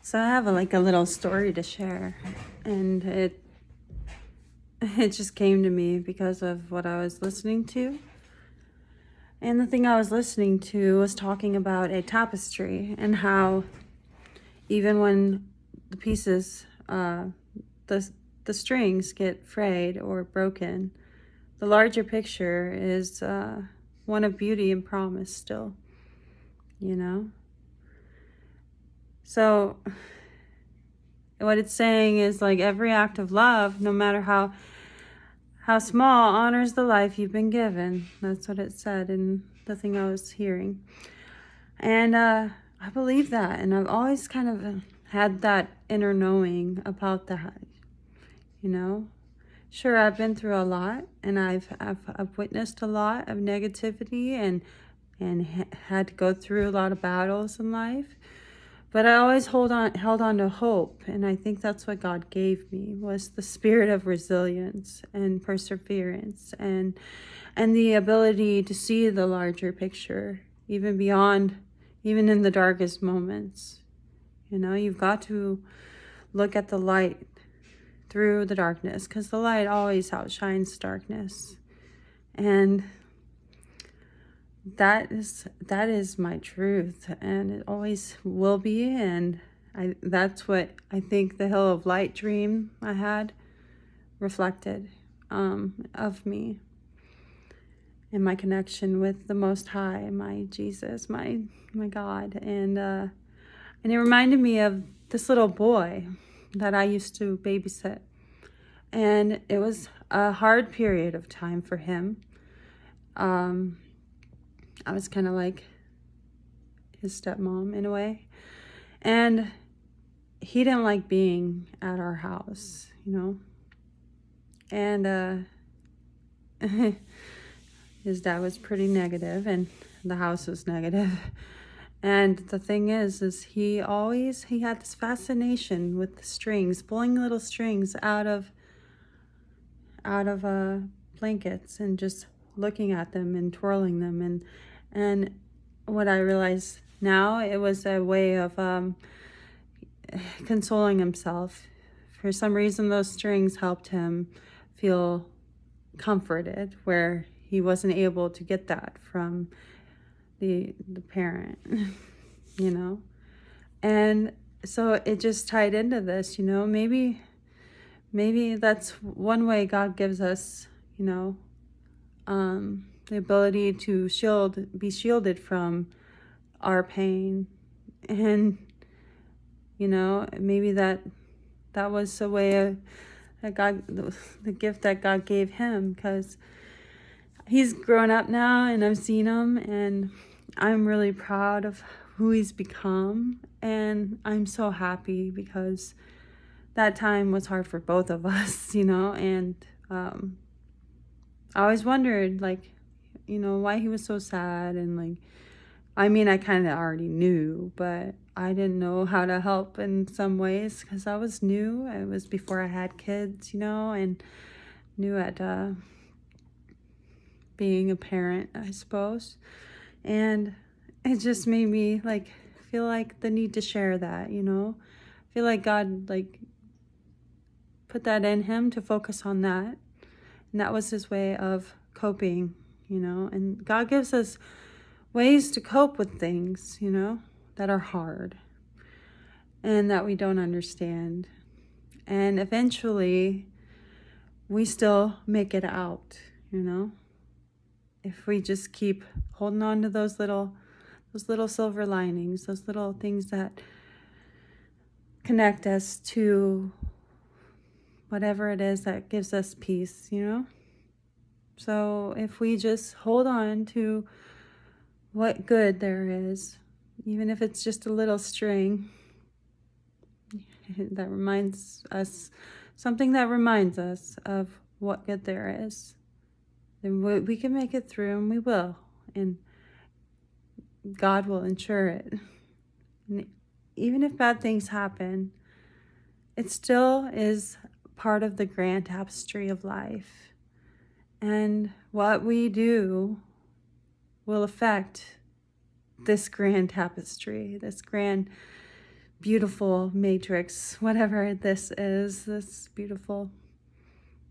So I have a little story to share, and it just came to me because of what I was listening to. And the thing I was listening to was talking about a tapestry and how even when the pieces, the the strings get frayed or broken, the larger picture is one of beauty and promise still, you know? So what it's saying is like every act of love, no matter how small, honors the life you've been given. That's what it said in the thing I was hearing. And I believe that. And I've always kind of had that inner knowing about that, you know? Sure, I've been through a lot, and I've witnessed a lot of negativity and had to go through a lot of battles in life. But I always held on to hope, and I think that's what God gave me, was the spirit of resilience and perseverance and the ability to see the larger picture, even beyond, even in the darkest moments. You know, you've got to look at the light through the darkness, because the light always outshines darkness. And that is my truth, and it always will be. And that's what I think the Hill of Light dream I had reflected of me and my connection with the Most High, my Jesus, my God. And it reminded me of this little boy that I used to babysit, and it was a hard period of time for him. I was kind of like his stepmom in a way. And he didn't like being at our house, you know. And his dad was pretty negative, and the house was negative. And the thing is he had this fascination with the strings, pulling little strings out of blankets and just looking at them and twirling them. And what I realize now, it was a way of consoling himself. For some reason, those strings helped him feel comforted, where he wasn't able to get that from the parent, you know. And so it just tied into this, you know. Maybe that's one way God gives us, you know, the ability to be shielded from our pain. And, you know, maybe that was a way of the gift that God gave him, because he's grown up now and I've seen him, and I'm really proud of who he's become. And I'm so happy, because that time was hard for both of us, you know. And I always wondered, like, you know, why he was so sad. And like, I mean, I kind of already knew, but I didn't know how to help in some ways, because I was new. It was before I had kids, you know, and new at being a parent, I suppose. And it just made me like feel like the need to share that, you know. I feel like God like put that in him to focus on that. And that was his way of coping, you know. And God gives us ways to cope with things, you know, that are hard and that we don't understand. And eventually we still make it out, you know, if we just keep holding on to those little silver linings, those little things that connect us to whatever it is that gives us peace, you know. So if we just hold on to what good there is, even if it's just a little string that reminds us, something that reminds us of what good there is, then we can make it through, and we will. And God will ensure it. And even if bad things happen, it still is part of the grand tapestry of life. And what we do will affect this grand tapestry, this grand beautiful matrix, whatever this is, this beautiful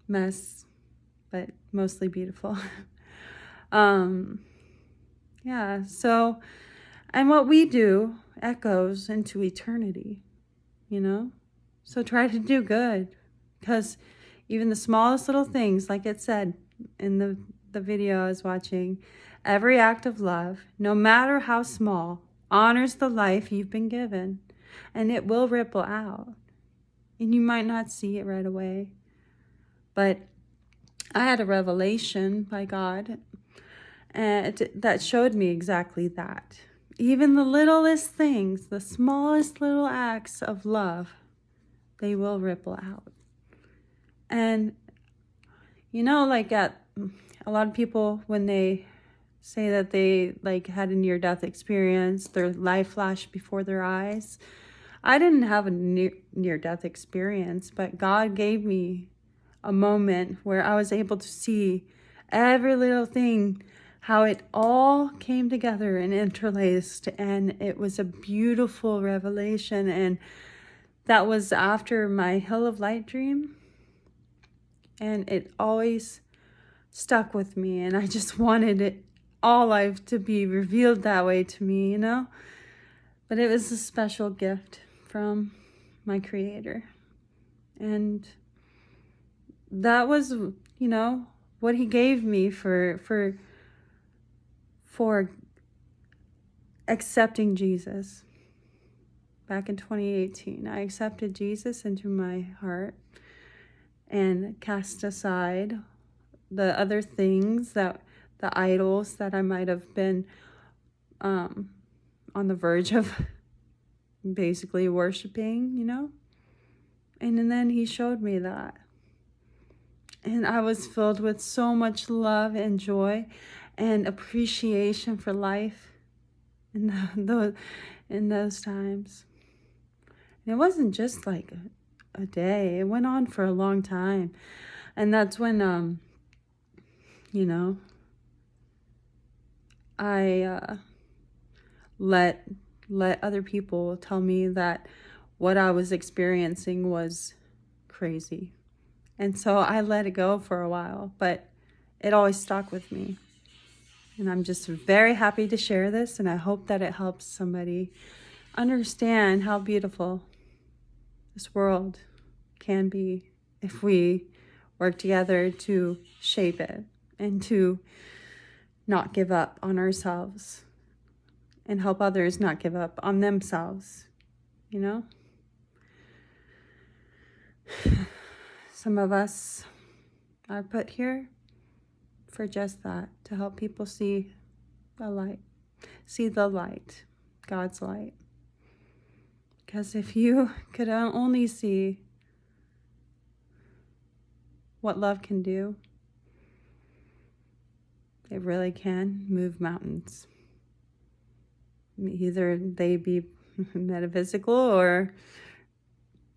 mess, but mostly beautiful. Yeah, so, and what we do echoes into eternity, you know? So try to do good, because even the smallest little things, like it said in the video I was watching, every act of love, no matter how small, honors the life you've been given, and it will ripple out. And you might not see it right away, but I had a revelation by God and that showed me exactly that. Even the littlest things, the smallest little acts of love, they will ripple out. And you know, like a lot of people, when they say that they like had a near-death experience, their life flashed before their eyes. I didn't have a near-death experience, but God gave me a moment where I was able to see every little thing, how it all came together and interlaced, and it was a beautiful revelation. And that was after my Hill of Light dream, and it always stuck with me, and I just wanted it all life to be revealed that way to me, you know? But it was a special gift from my Creator. And that was, you know, what He gave me for accepting Jesus. Back in 2018, I accepted Jesus into my heart and cast aside the other things, the idols that I might have been on the verge of basically worshiping, you know? And then He showed me that. And I was filled with so much love and joy and appreciation for life in those times. And it wasn't just like a day. It went on for a long time. And that's when, you know, I let other people tell me that what I was experiencing was crazy. And so I let it go for a while, but it always stuck with me. And I'm just very happy to share this, and I hope that it helps somebody understand how beautiful this world can be if we work together to shape it and to not give up on ourselves and help others not give up on themselves, you know? Some of us are put here for just that, to help people see the light, God's light. Because if you could only see what love can do, it really can move mountains. Either they be metaphysical or,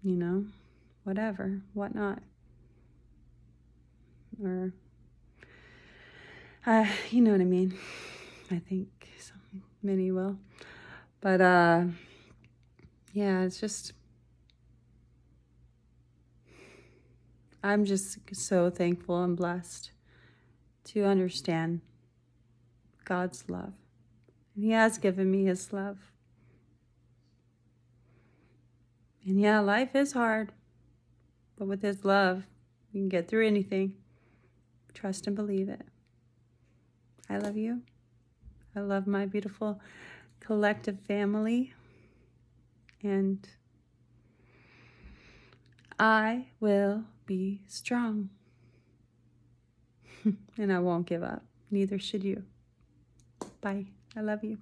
you know, whatever, whatnot. Or, you know what I mean. I think many will. But, yeah, it's just, I'm just so thankful and blessed to understand God's love. And He has given me His love. And yeah, life is hard, but with His love, we can get through anything. Trust and believe it. I love you. I love my beautiful collective family. And I will be strong. And I won't give up. Neither should you. Bye. I love you.